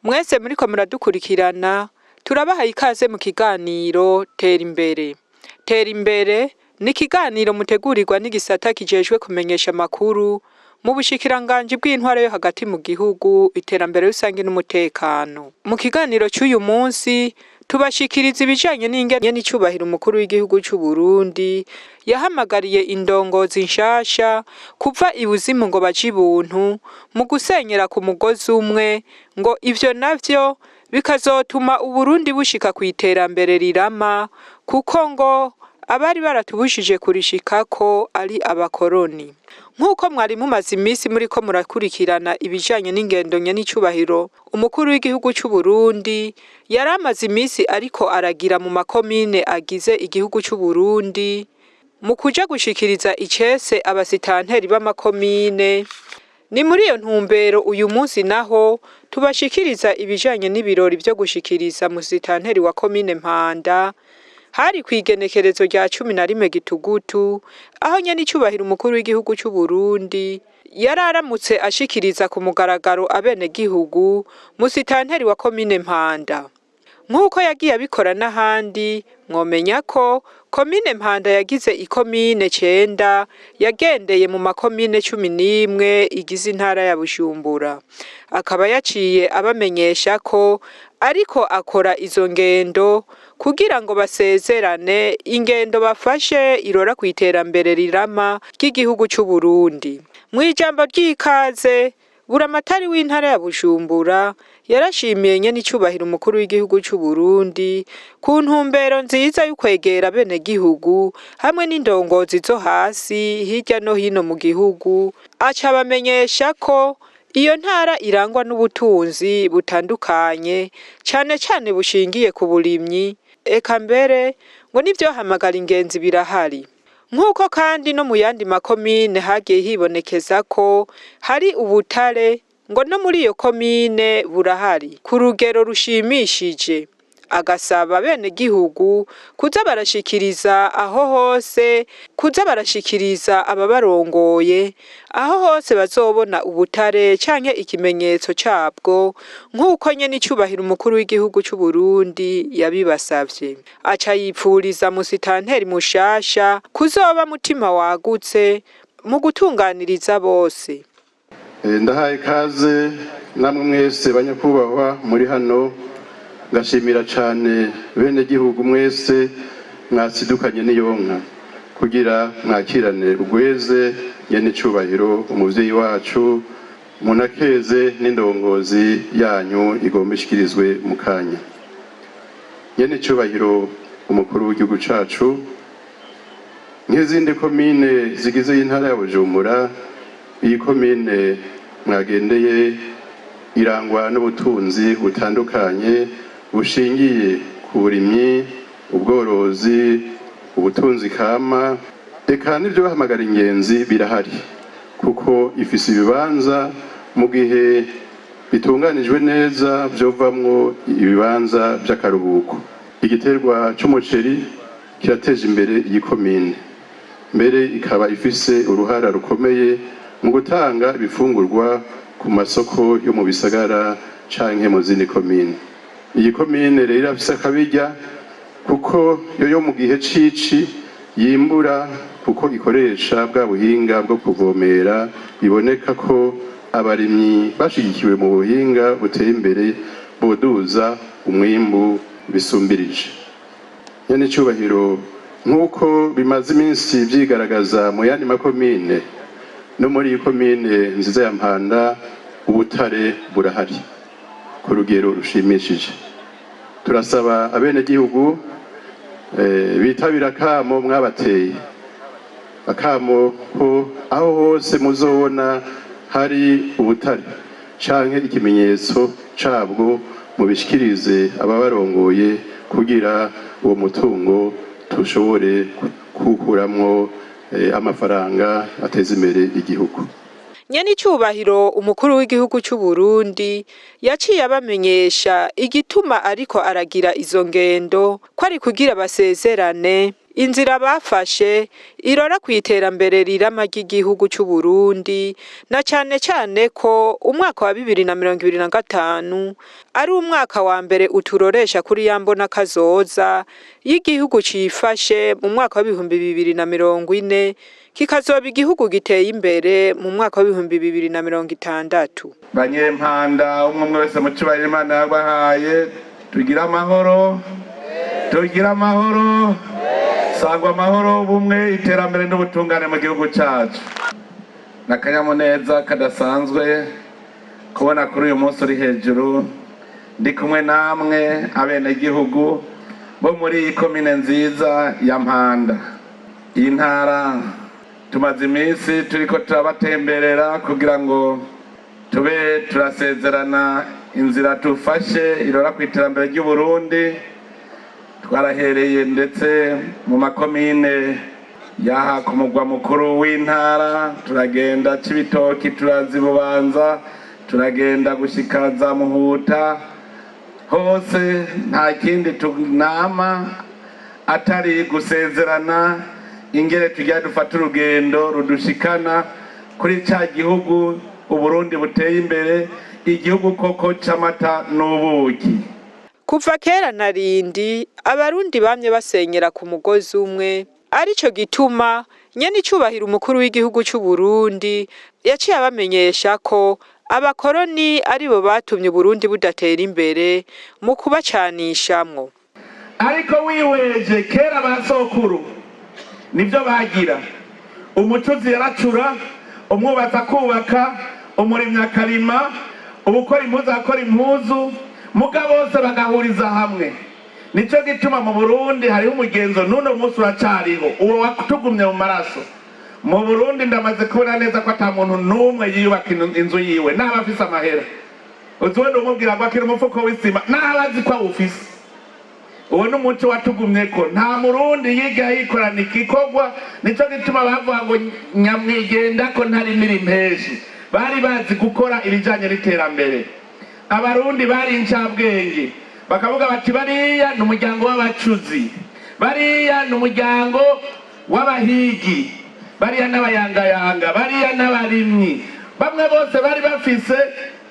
Mwese muriko muradukurikirana turabahaye ikaze mu kiganiro Tera Imbere. Tera Imbere ni ikiganiro mutegurirwa n'igisata kijejwe kumenyesha amakuru mu bushikiranganji bw'intwaro yo hagati mu gihugu, iterambere rusangi n'umutekano. Mu kiganiro c'uyu munsi tubashikiriza ibijanye n'ingene n'icubahiro umukuru w'igihugu c'u Burundi yahamagariye indongozi nshasha kuva ibuzimu ngo baje ibuntu mu gusenyera ku mugozi umwe, ngo ivyo navyo bikazotuma Uburundi bushika kw'iterambere rirama, kuko ngo abari baratubujije kurishikako ari abakoroni. Nk'uko mwari mumaze imisi muriko murakurikirana ibijanye n'ingendo n'icubahiro umukuru w'igihugu c'u Burundi yari amaze imisi ariko aragira mu makomine agize igihugu c'u Burundi mu kuja gushikiriza icese abasitanteri b'amakomine. Ni muri iyo ntumbero uyu munsi naho tubashikiriza ibijanye n'ibirori vyo gushikiriza musitanteri wa komine Mpanda hari kw'igenekerezo rya 11 Gitugutu, aho nyen'icubahiro umukuru w'igihugu c'u Burundi yararamutse ashikiriza ku mugaragaro abenegihugu musitanteri wa komine Mpanda. Nk'uko yagiye abikora n'ahandi, mwomenya ko komine Mpanda yagize ikomine 9 yagendeye mu makomine 11 igize intara ya Bujumbura. Akaba yaciye abamenyesha ko ariko akora izo ngendo kugira ngo basezerane ingendo bafashe irora kw'iterambere rirama ry'igihugu c'u Burundi. Mw'ijambo ry'ikaze, buramatari w'intara ya Bujumbura yarashimiye nyen'icubahiro umukuru w'igihugu c'u Burundi ku ntumbero nziza y'ukwegera abenegihugu hamwe n'indongozi zo hasi hirya no hino mu gihugu, aca abamenyesha ko iyo ntara irangwa n'ubutunzi butandukanye cane cane bushingiye ku burimyi, eka mbere ngo n'ivyohamagara ingenzi birahari. Nk'uko kandi no mu yandi makomine hagiye hibonekeza ko hari ubutare, ngo no muri iyo komine burahari ku rugero rushimishije. Agasaba abenegihugu kuza barashikiriza aho hose, kuza barashikiriza ababarongoye aho hose bazobona ubutare canke ikimenyetso cabwo, nk'uko nyen'icubahiro umukuru w'igihugu c'u Burundi yabibasavye. Aca yipfuriza musitanteri mushasha kuzoba mutima wagutse mu gutunganiriza bose. Ndahaye ikaze namwe mwese banyakubahwa muri hano, ngashimira cane bene gihugu mwese mwasidukanye n'iyonka kugira mwakirane ugweze nyen'icubahiro umuvyeyi wacu, munakeze n'indongozi yanyu igomba ishikirizwe mu kanya. Nyen'icubahiro umukuru w'igihugu cacu, nk'izindi komine zigize intara ya Bujumbura, iyi komine mwagendeye irangwa n'ubutunzi butandukanye bushingiye ku burimyi, ubworozi, ubutunzi kama, eka n'ivyo bahamagara ingenzi birahari, kuko ifise ibibanza mu gihe bitunganijwe neza vyovamwo ibibanza vy'akaruhuko. Igiterwa c'umuceri kirateje imbere iyi komine, mbere ikaba ifise uruhara rukomeye mu gutanga ibifungurwa ku masoko yo mu bisagara canke mu zindi komine. Iyi komine rero irafise akabirya kuko yo mu gihe cici yimbura, kuko ikoresha bwa buhinga bwo kuvomera. Biboneka ko abarimyi bashigikiwe mu buhinga buteye imbere boduza umwimbu bisumbirije. Nyen'icubahiro, nk'uko bimaze iminsi vyigaragaza mu yandi makomine, no muri iyi komine nziza ya Mpanda ubutare burahari ku rugero rushimishije. Turasaba abenegihugu bitabira akamo mwabateye, akamo ko aho hose muzobona hari ubutare canke ikimenyetso cabwo mubishikirize ababarongoye kugira uwo mutungo tushobore kuwukuramwo amafaranga ateza imbere igihugu. Nyenicubahiro umukuru w'igihugu c'u Burundi yaciye abamenyesha igituma ariko aragira izo ngendo ko ari kugira basezerane inzira bafashe irora kw'iterambere rirama ry'igihugu c'u Burundi, na cane cane ko umwaka wa 2025 ari umwaka wa mbere uturoresha kuri yambona kazoza y'igihugu cifashe mu mwaka wa 2040 kikazoba igihugu giteye imbere mu mwaka wa 2060. Banyempanda umwe wese mu cubahiro Imana yabahaye, tugira amahoro, sangwa amahoro, ubumwe, iterambere n'ubutungane mu gihugu cacu. N'akanyamuneza kadasanzwe kubona kuri uyu munsi uri hejuru ndi kumwe namwe abenegihugu bo muri iyi komine nziza ya Mpanda. Iyi ntara tumaze iminsi turiko turabatemberera kugira ngo tube turasezerana inzira tufashe irora kw'iterambere ry'u Burundi. Twarahereye ndetse mu makomine yaha ku mugwa mukuru w'intara, turagenda Cibitoki, turazi Bubanza, turagenda gushika za Muhuta. Hose nta kindi tunama atari gusezerana ingere tujya dufata urugendo rudushikana kuri ca gihugu Uburundi buteye imbere, igihugu koko c'amata n'ubuki. Kuva kera na rindi abarundi bamye basenyera ku mugozi umwe, arico gituma nyenicubahiro umukuru w'igihugu c'u Burundi yaciye abamenyesha ko abakoroni aribo batumye Uburundi budatera imbere mu kubacanishamwo. Ariko wiweje kera basokuru nivyo bagira, umucuzi yaracura, umwubatsi akubaka, umurimyi akarima, ubukora impuzu akora impuzu, muga bose bagahuriza hamwe. Nico gituma mu Burundi hariho umugenzo n'uno munsi uracariho, uwo watugumye mu maraso. Mu Burundi ndamaze kubona neza ko ata muntu n'umwe yiyubaka inzu yiwe n'aba afise amahera. Uziwe ndumubwira ngo akira umufuko w'isima n'aba azi ko awufise. Uwo n'umuco watugumye ko nta Murundi yiga yikorana igikorwa. Nico gituma bavuga ngo nyamwigenda ko ntari mirimpeshi. Bari bazi gukora ibijanye n'iterambere. Abarundi bari incabwenge, bakavuga bati bariya n'umuryango w'abacuzi, bariya n'umuryango w'abahigi, bariya n'abayangayanga, bariya n'abarimyi. Bamwe bose bari bafise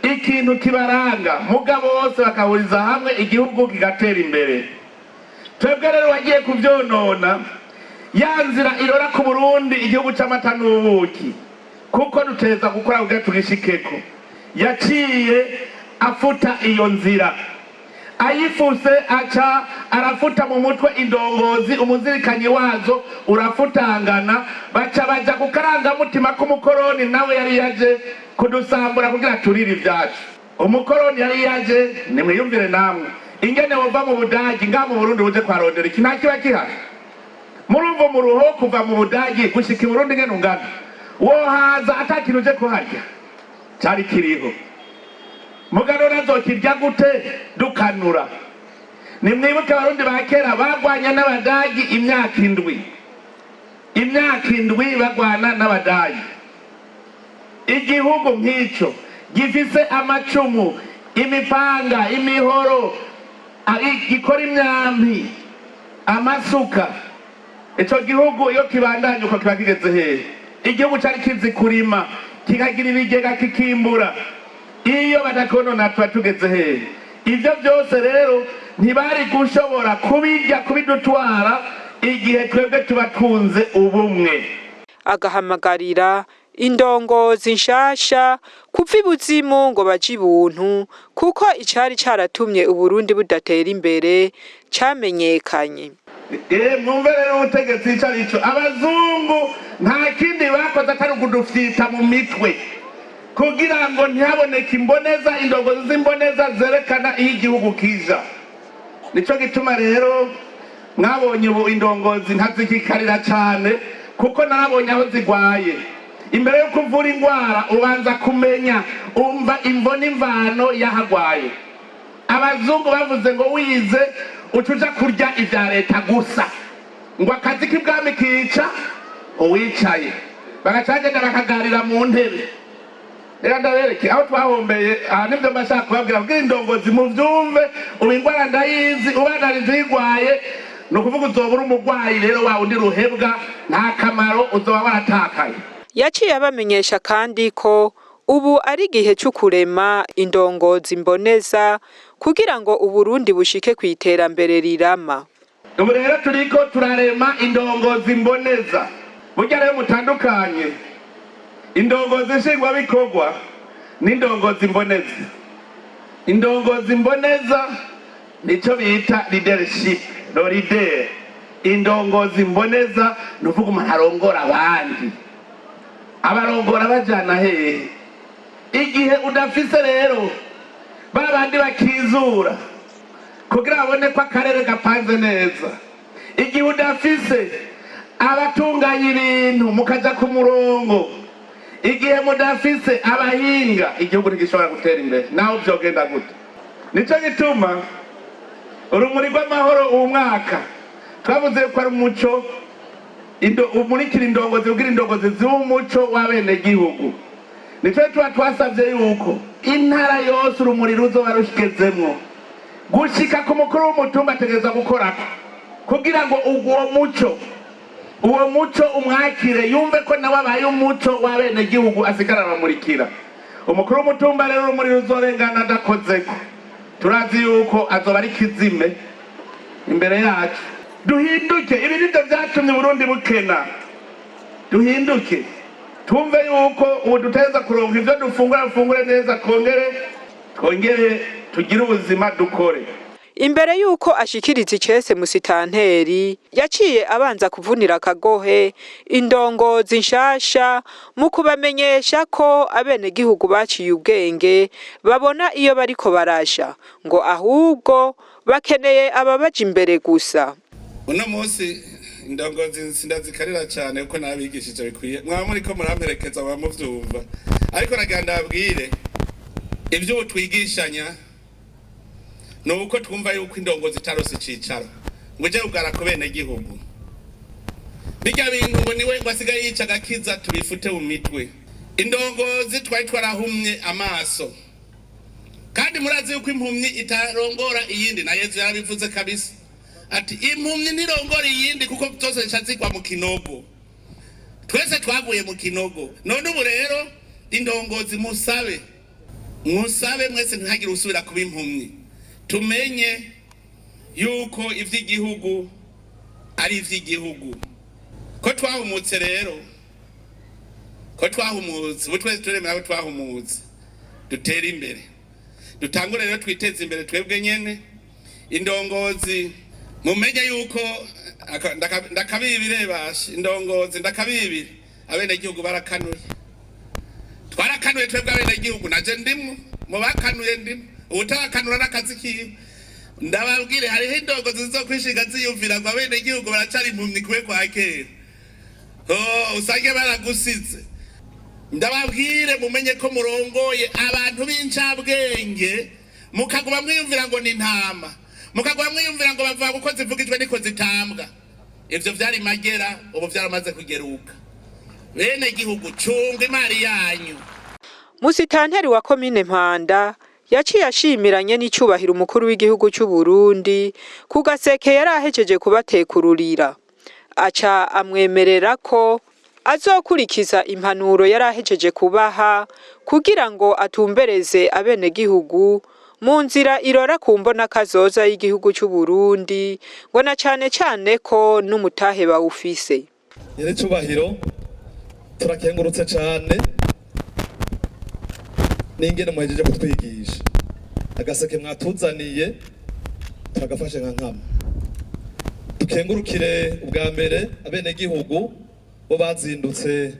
ikintu kibaranga, muga bose bakahuriza hamwe igihugu kigatera imbere. Twebwe rero wagiye kuvyonona ya nzira irora ku Burundi igihugu c'amata n'ubuki, kuko duteza gukora kugira tugishikeko. Yaciye afuta iyo nzira, ayifuse aca arafuta mu mutwe indongozi, umuzirikanyi wazo urafutangana, baca baja kukaranga mutima k'umukoroni nawe yari yaje kudusambura kugira turire ivyacu. Umukoroni yari yaje, nimwiyumvire namwe ingene wova mu Budagi nga mu Burundi uje kwarondera iki, nta kiba kihari. Murumva mu ruho kuva mu Budagi gushika i Burundi ngene ungana, wohaza atakintu uje kuharya cari kiriho. Mugano nazokirya gute? Dukanura. Nimwibuke abarundi ba kera bagwanya n'Abadagi imyaka indwi bagwana n'Abadagi. Igihugu nk'ico gifise amacumu, imipanga, imihoro, gikora imyambi, amasuka. Ico gihugu iyo kibandanye uko kiba kigeze hehe? Igihugu cari kizi kurima, kikagira ibigega kikimbura. Iyo batakonona tuba tugeze hehe? Ivyo byose rero ntibari gushobora kubirya kubidutwara igihe twebwe tuba twunze ubumwe. Agahamagarira indongozi nshasha kuva ibuzimu ngo baje ibuntu, kuko icari caratumye Uburundi budatera imbere camenyekanye. Mwumve rero ubutegetsi icarico, abazungu nta kindi bakoze atari ukudufyita mu mitwe kugira ngo ntihaboneke imboneza, indongozi z'imboneza zerekana iyo igihugu kija. Nico gituma rero mwabonye ubu indongozi ntazikikarira cane, kuko narabonye aho zigwaye. Imbere yo kuvura ingwara ubanza kumenya umva imvo n'imvano yahagwaye. Abazungu bavuze ngo wize utuja kurya ivya leta gusa, ngo akazi k'ibwami kica uwicaye, bagacagenda bakagarira mu ntebe. reka ndabereke aho twahombeye. Aha nibyo mbashaka kubabwira, bwira indongozi muvyumve. Ubu ingwara ndayizi, ubanarije uyigwaye ni ukuvuga uzoba uri umurwayi rero wa undi ruhebwa, nta kamaro, uzoba waratakaye. Yaciye abamenyesha kandi ko ubu ari igihe cyo kurema indongozi mboneza kugira ngo Uburundi bushike ku iterambere rirama. Ubu rero turiko turarema indongozi mboneza. Burya rero mutandukanye indongozi nshingwabikorwa n'indongozi mboneza. Indongozi mboneza nico bita leadership, no leader. Indongozi mboneza nuvuga umuntu arongora abandi, abarongora bajana hehe. Igihe udafise rero babandi bakizura kugira babone ko akarere gapanze neza, igihe udafise abatunganya ibintu mukaja ku murongo, igihe mudafise abahinga, igihugu ntigishobora gutera imbere. Naho vyogenda gute? Nico gituma urumuri rw'amahoro uwu mwaka twavuze ko ari umuco umurikira indongozi, kugira indongozi z'umuco w'abenegihugu. Nico tuba twasavye yuko intara yose urumuri ruzoba rushigezemwo, gushika ku mukuru w'umutumba ategereza gukorako kugira ngo uwo muco umwakire, yumve ko nawe abaye umuco w'abenegihugu asigara aramurikira. Umukuru w'umutumba rero urumuri ruzorengana adakozeko, turazi yuko azoba ari kizime imbere yacu. Duhinduke, ibi nivyo vyatumye Burundi bukena. Duhinduke tumve yuko ubu duteza kuronka ivyo dufungure neza, twongere tugire ubuzima dukore. Imbere yuko ashikiriza icese Musitanteri yaciye abanza kuvunira akagohe indongozi nshasha mu kubamenyesha ko abenegihugu baciye ubwenge, babona iyo bariko barasha ngo ahubwo bakeneye ababaja imbere gusa. Uno munsi indongozi sindazikarira cyane uko nabigishije bikwiye, mwaba muriko muramperekeza bamuvyumva, ariko naganda abwire ivyo twigishanya nuko twumva yuko indongozi itarose icicaro ngo uje ugara ku benegihugu. Bijya bintu ngo niwe basigaye yica gakiza tubifute mu mitwe. Indongozi twari twarahumye amaso, kandi murazi yuko impumyi itarongora iyindi, na Yesu yarabivuze kabisa ati impumyi nirongora iyindi kuko byose nshatsikwa mu kinogo. Twese twaguye mu kinogo. None ubu rero indongozi musabe mwese ntihagire usubira kuba impumyi. Tumenye yuko ivy'igihugu ari ivy'igihugu, ko twahumutse rero, ko twahumutse, twese turemera ko twahumutse, dutera imbere, dutangure rero twiteze imbere twebwe nyene. Indongozi mumenye yuko ndakabibire bashe, indongozi ndakabibire, abenegihugu barakanuye, twarakanuye twebwe abenegihugu, naje ndimwe mu bakanuye ndimwe. Utakanura n'akazi kiwe. Ndababwire hariho indongozi zizokwishinga ziyumvira ngo abenegihugu baracari impumyi kuwe kwa kera. Usange baragusize. Ndababwire mumenye ko murongoye abantu b'incabwenge, mukaguma mwiyumvira ngo ni ntama, mukaguma mwiyumvira ngo bavuga kuko zivugijwe niko zitambwa. Ivyo vyari magera, ubu vyaramaze kugeruka. Benegihugu cunga imari yanyu. Musitanteri wa komine Mpanda yaciye ashimiranye n'icubahiro umukuru w'igihugu cy'u Burundi ku gaseke yarahejeje kubatekururira, aca amwemerera ko azokurikiza impanuro yarahejeje kubaha kugira ngo atumbereze abenegihugu mu nzira irora ku mbona kazoza y'igihugu cy'u Burundi, ngo na cane ko n'umutahe bawufise. Nyene cubahiro turakengurutse cane n'ingene muhejeje kutwigisha. Agaseke mwatuzaniye turagafashe nka nkama. Dukengurukire ubwa mbere abenegihugu bo bazindutse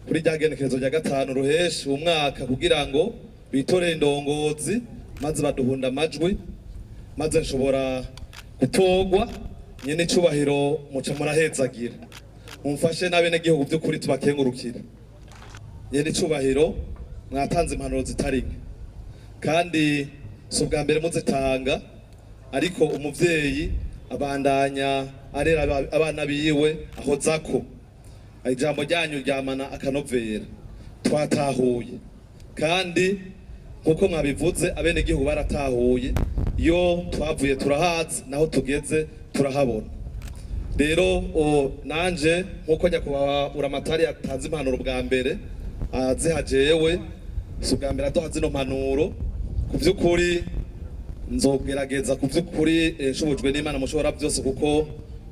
kuri rya genekerezo rya 5 ruheshi umwaka kugira ngo bitorere indongozi, maze baduhunda amajwi, maze nshobora gutogwa. Nyene cubahiro muca murahezagira, mumfashe n'abenegihugu by'ukuri tubakengurukire. Nyene cubahiro mwatanze impanuro zitari nke, kandi si ubwa mbere muzitanga, ariko umuvyeyi abandanya arera abana biwe ahozako. Ijambo ryanyu ryamana akanovera, twatahuye kandi nkuko mwabivuze abenegihugu baratahuye iyo twavuye turahazi naho tugeze turahabona. Rero nanje nkuko nyakubahwa Buramatari yatanze impanuro bwa mbere azihajewe si ubwa mbere aduha zino mpanuro. Ku by'ukuri nzogerageza ku by'ukuri nshobojwe n'Imana mushobora byose, kuko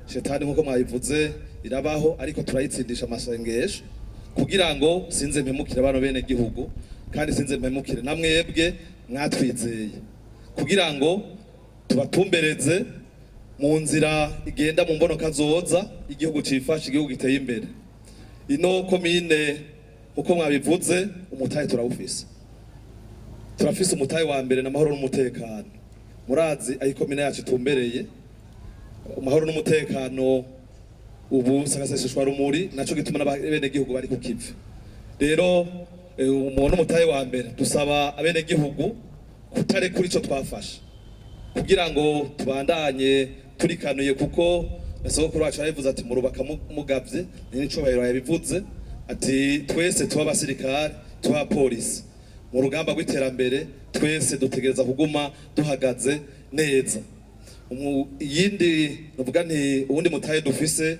shetani nkuko mwabivuze irabaho, ariko turayitsindisha amasengesho kugira ngo sinze mpemukire abantu bene gihugu, kandi sinze mpemukire namwebwe mwatwizeye, kugira ngo tubatumbereze mu nzira igenda mu mbonoka zoza igihugu cifashe, igihugu giteye imbere. Ino komine uko mwabivuze umutahe turawufise, turafise umutahe wa mbere n'amahoro n'umutekano. Murazi aho komine yacu itumbereye, amahoro n'umutekano ubu sagaseseshwa rumuri, naco gituma n'abene gihugu bari ku kivi. Rero umuntu umutahe wa mbere dusaba abene gihugu kutare kuri ico twafashe, kugira ngo tubandanye turikanuye, kuko nasogokuru wacu yabivuze ati murubaka mugavye, n'icubahiro yabivuze ati twese tuba abasirikare tuba polisi mu rugamba rw'iterambere, twese dutegereza kuguma duhagaze neza. Iyindi nuvuga nti ubundi mutahe dufise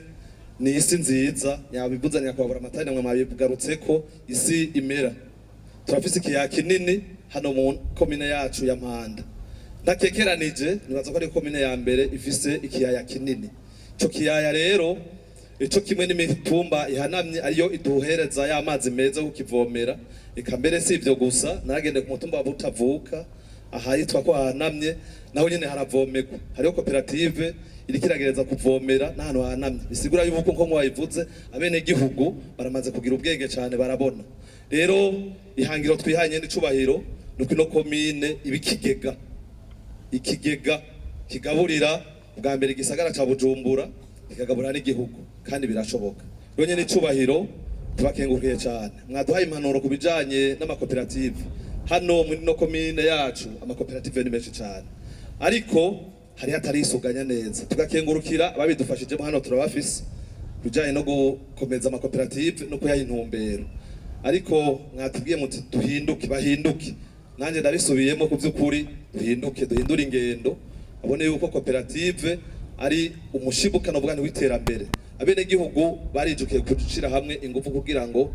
ni isi nziza, yabivuze nyakubahwa Buramatari namwe mwabigarutseko, isi imera. Turafise ikiyaga kinini hano mu komine yacu ya Mpanda, ndakekeranije nibaza ko ari komine ya mbere ifise ikiyaya kinini. Ico kiyaya rero ico kimwe n'imitumba ihanamye ariyo iduhereza y'amazi meza yo kukivomera. Eka mbere si ivyo gusa, naragende ku mutumba wa Butavuka aha yitwa ko hahanamye, naho nyene haravomerwa, hariho koperative iriko iragereza kuvomera n'ahantu hahanamye. Bisigura yuko nko mwabivuze abene gihugu baramaze kugira ubwenge cyane, barabona. Rero ihangiro twihanye n'icubahiro nuko ino komine ibikigega, ikigega kigaburira bwa mbere igisagara ca Bujumbura, kikagaburira n'igihugu, kandi birashoboka. Rero nyene icubahiro tubakengurukiye cyane, mwaduhaye impanuro kubijanye n'amakoperative. Hano muri no komine yacu amakoperative ni menshi cyane, ariko hari hatarisuganya neza. Tugakengurukira ababidufashije hano, turabafise kujanye no gukomeza amakoperative no kuyaha intumbero, ariko mwatubwiye muti duhinduke, bahinduke. Nanje ndabisubiyemo ku by'ukuri, duhinduke, duhindura ingendo, abone yuko koperative ari umushibukano bwani w'iterambere. Abene gihugu barijukiye kudushira hamwe ingufu kugira ngo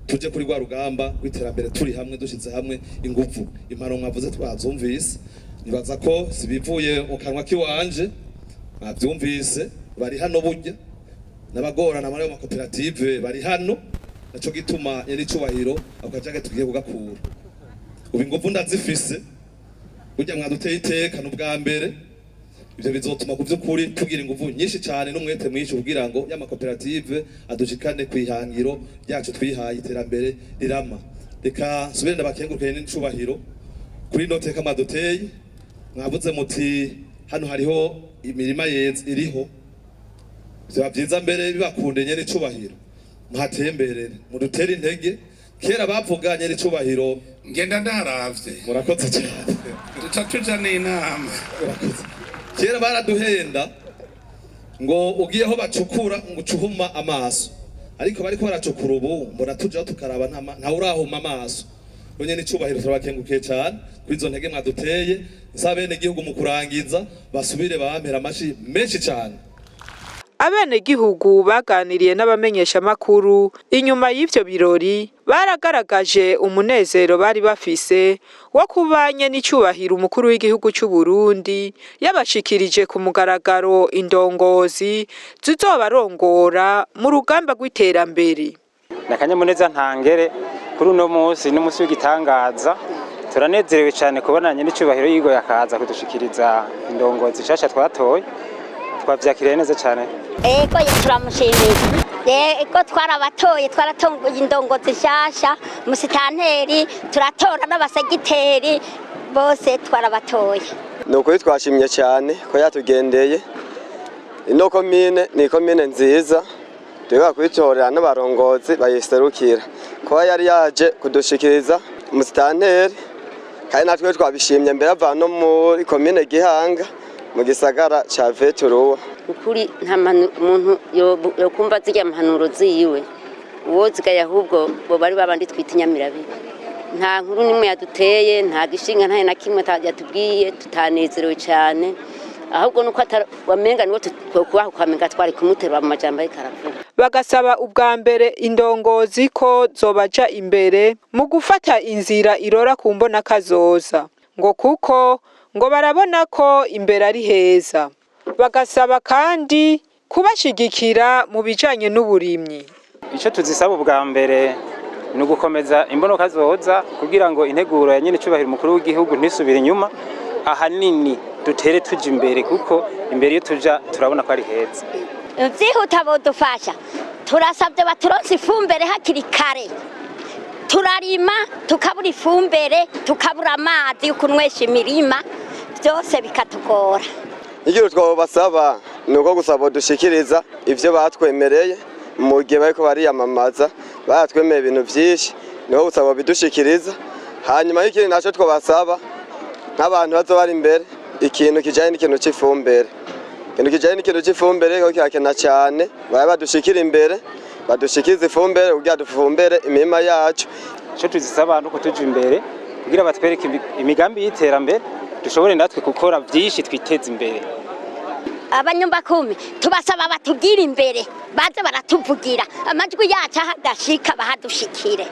tuje kuri rwa rugamba rw'iterambere turi hamwe, dushize hamwe ingufu. Impano mwavuze twazumvise, nibaza ko sibivuye mu kanwa kiwanje, mwabyumvise. Bari hano burya n'abagorana muri ayo makoperative bari hano, naco gituma yari icubahiro akajaga tugiye kugakura. Ubu ingufu ndazifise, burya mwaduteye iteka n'ubwa mbere. Ivyo bizotuma ku by'ukuri tugira ingufu nyinshi cyane n'umwete mwinshi kugira ngo y'amakoperative adushikane kwihangiro ryacu twihaye, iterambere rirama. Reka nsubire ndabakengurukire n'icubahiro kuri no teka maduteye. Mwavuze muti hano hariho imirima yeze iriho, vyo byiza mbere bibakunde nyene icubahiro muhatemberere, mudutere intege. Kera bavuganye n'icubahiro ngenda ndaravye, murakoze cyane, duca tuja n'inama. Kera baraduhenda ngo ugiyeho bacukura ngo ucuhuma amaso, ariko bariko baracukura ubu mbona tujaho tukaraba nta urahuma amaso. Onye n'icubahiro turabakengukiye cyane kuri izo ntege mwaduteye. Nsabene gihugu mu kurangiza basubire bampera amashi menshi cyane. Abene gihugu baganiriye n'abamenyesha makuru inyuma y'ivyo birori, baragaragaje umunezero bari bafise wo kubanye n'icubahiro umukuru w'igihugu cy'u Burundi yabashikirije ku mugaragaro indongozi zizobarongora mu rugamba rw'iterambere. Nakanyamuneza ntangere kuri uno munsi n'umunsi w'igitangaza. Turanezerewe cyane kubonanye n'icubahiro yigoye akaza kudushikiriza indongozi nshasha twatoye, twavyakiriye neza cyane. Ego turamushimiye, ego twarabatoye, twaratongoye indongozi nshasha, musitanteri turatora n'abasegiteri bose twarabatoye. Nuko twashimye cyane ko yatugendeye. Ino komine ni komine nziza, tuga kwitorera n'abarongozi bayiserukira, ko yari yaje kudushikiriza musitanteri, kandi natwe twabishimye mbere ava no muri komine Gihanga mu gisagara ca Veturuwa. Ukuri nta muntu yokumva zirya mpanuro ziwe, uwo zigaye ahubwo bo bari babandi twita Nyamirabiri. nta nkuru nimwe yaduteye, nta gishinga ntaye na kimwe yatubwiye, tutanezerewe cyane. Ahubwo nuko wamenga niwo twokubaho kwamenga twari kumuterura mu majambo y'ikaravuga. Bagasaba ubwa mbere indongozi ko zobaja imbere mu gufata inzira irora ku mbona kazoza, ngo kuko ngo barabona ko imbere ari heza. Bagasaba kandi kubashigikira mu bijanye n'uburimyi. Ico tuzisaba ubwa mbere ni ugukomeza imbonoka zoza kugira ngo integuro ya nyene cubahira umukuru w'igihugu ntisubire inyuma, ahanini dutere tuja imbere kuko imbere iyo tuja turabona ko ari heza. Vyihuta bodufasha, turasabye baturonse ifumbire hakiri kare. Turarima tukabura ifumbire, tukabura amazi yo kunywesha imirima, byose bikatugora. Igihe twabasaba ni uko gusaba dushikiriza ivyo batwemereye mu gihe bariko bariyamamaza, batwemeye ibintu vyinshi, niho gusaba bidushikiriza. Hanyuma y'ikindi naco twabasaba nk'abantu bazobari imbere ikintu kijanye n'ikintu c'ifumbire. Ikintu kijanye n'ikintu c'ifumbire ko kirakena cyane, badushikira imbere, badushikize ifumbire kugira dufumbere imirima yacu. Ico tuzisaba nuko tuja imbere kugira batwereke imigambi y'iterambere dushobore natwe gukora byinshi twiteza imbere. Abanyumbakumi tubasaba batubwira imbere, baze baratuvugira amajwi yacu ahadashika bahadushikire.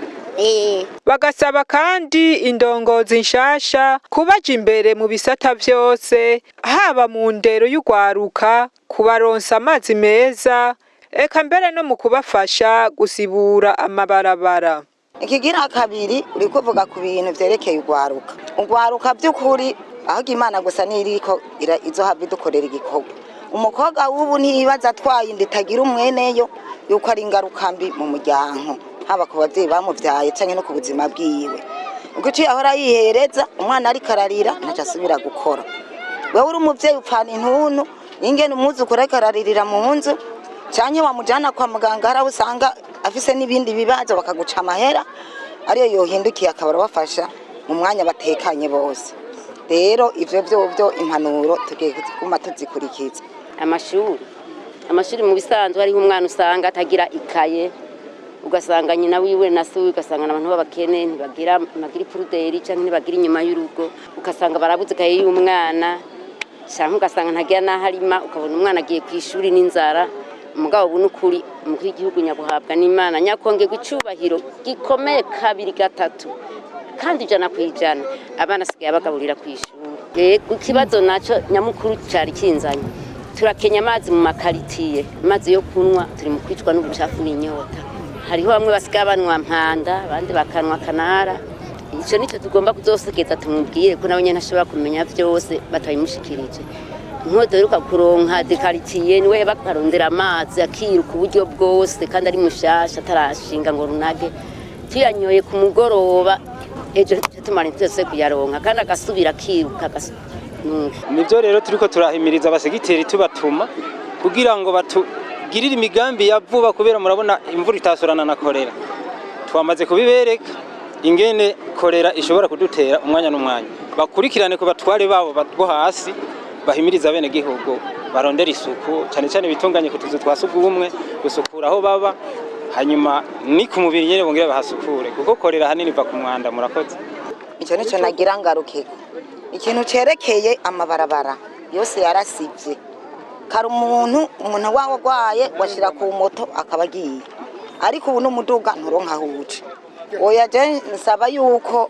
Bagasaba kandi indongozi nshasha kubaja imbere mu bisata vyose, haba mu ndero y'ugwaruka, kubaronsa amazi meza, eka mbere no mu kubafasha gusibura amabarabara. Ikigira kabiri uri kuvuga ku bintu vyerekeye ugwaruka. Ugwaruka by'ukuri aho Imana gusa niriko izohava idukorera igikorwa. Umukobwa w'ubu ntibaza atwaye nditagira umweneyo yuko ari ingaruka mbi mu muryango, haba ku bavyeyi bamuvyaye canke no ku buzima bwiwe. Ubwo ciye ahora yihereza umwana ari kararira ntaca asubira gukora. Wewe uri umuvyeyi upfana intuntu, ingene umwuzukuru araririra mu nzu canke wamujana kwa muganga hari usanga afise n'ibindi bibazo bakaguca amahera ariyo yohindukiye akabara bafasha mu mwanya batekanye bose. Rero ivyo byo impanuro tugiye kuma tuzikurikiza. Amashuri mu bisanzwe ari umwana usanga atagira ikaye, ugasanga nyina wiwe na se ugasanga abantu babakene ntibagira pruderi canke ntibagira inyuma y'urugo, ugasanga barabuze ikaye y'umwana canke ugasanga ntagira naharima, ukabona umwana agiye kwishuri n'inzara. Umugabo bunukuri umukuru w'igihugu nyabuhabwa n'Imana nyakongerwa icubahiro gikomeye kabiri gatatu kandi ijana kwijana, abana sigaye bagaburira kwishuri. Ikibazo naco nyamukuru cari kinzanye, turakenya amazi mu makaritiye, amazi yo kunwa turi mu kwicwa n'ubucafu n'inyota. Hariho bamwe basigaye banwa mpanda, abandi bakanwa kanara. Ico nico tugomba kuzosekeza tumubwire ko nawe nyene ntashobora kumenya vyose batabimushikirije. Nkodoruka kuronka dekaritiye niwe bakarondera amazi akiruka uburyo bwose kandi ari mushasha atarashinga ngo runage, tuyanyoye ku mugoroba ejo tumara twese kuyaronka kandi agasubira akiruka. Nivyo rero turiko turahimiriza abasegiteri tubatuma kugira ngo batugirire imigambi ya vuba, kubera murabona imvura itasorana na korera. Twamaze kubibereka ingene korera ishobora kudutera umwanya n'umwanya. Bakurikirane ku batware babo bo hasi, bahimiriza bene gihugu barondera isuku cyane cyane bitunganye kutuzu twasugumwe, gusukura aho baba, hanyuma ni ku mubiri nyene bongera bahasukure kuko korera hanini va ku mwanda. Murakoze. Ico nico nagira ngarukeko, ikintu cerekeye amabarabara yose yarasivye. Kari umuntu wawe gwaye washira ku moto akabagiye, ariko ubu n'umuduga nturonka huce. Oya je nsaba yuko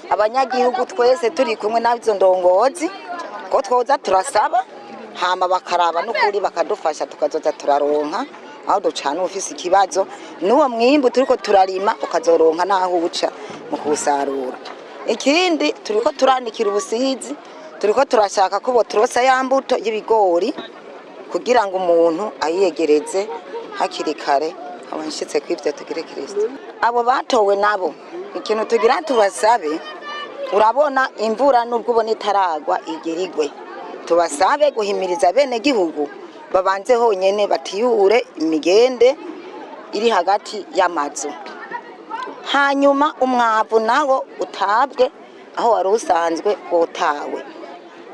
abanyagihugu twese turi kumwe n'abizo ndongozi ko twoza turasaba hama bakaraba n'ukuri bakadufasha tukazoza turaronka aho ducana ufise ikibazo n'uwo mwimbu turiko turarima ukazoronka naho uca mu kusarura. Ikindi turiko turanikira ubusizi, turiko turashaka ko botrosa ya mbuto y'ibigori kugira ngo umuntu ayiyegereze hakiri kare abanshitse kwivyo tugire Kristo. Abo batowe nabo ikintu tugira tubasabe, urabona imvura nubwo ubona itaragwa igirigwe, tubasabe guhimiriza bene gihugu babanze honyene batiyure imigende iri hagati y'amazu, hanyuma umwavu nawo utabwe aho wari usanzwe wotawe,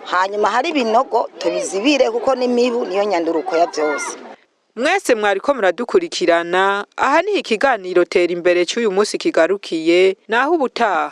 hanyuma hari binogo tubizibire kuko n'imibu niyo nyanduruko ya byose. mwese mwariko muradukurikirana aha ni ikiganiro tera imbere cy'uyu munsi kigarukiye naho ubutaha